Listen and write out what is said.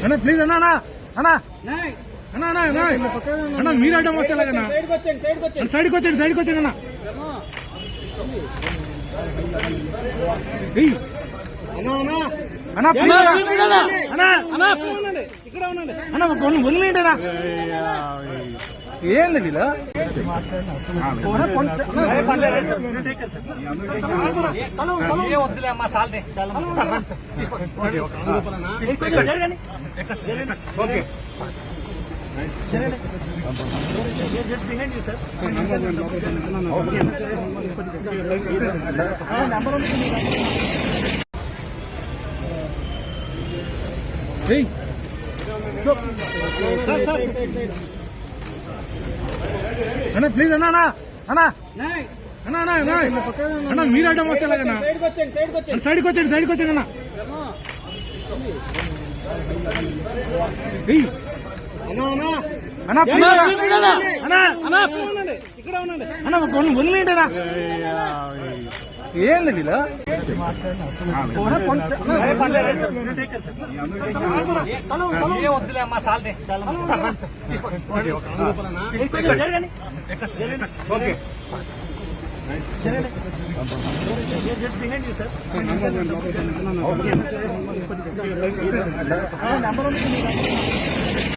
అన్నా ప్లీజ్ అన్నా అన్నా అన్నా అన్నా అన్నా అన్నా మీరు అడ్డం వస్తే అన్నా సైడ్కి వచ్చండి అన్నా అన్నా అన్నా ఒక 1 మినిట్ అన్నా ఏంది వీళ్ళు అన్నా ప్లీజ్ అన్నా అన్నా అన్నా అన్నా మీరు అడ్డం వస్తే అన్నా సైడ్కి వచ్చండి అన్నా అన్నా అన్నా ఒక 1 మినిట్ అన్నా ఏంది వీళ్ళు ఓకే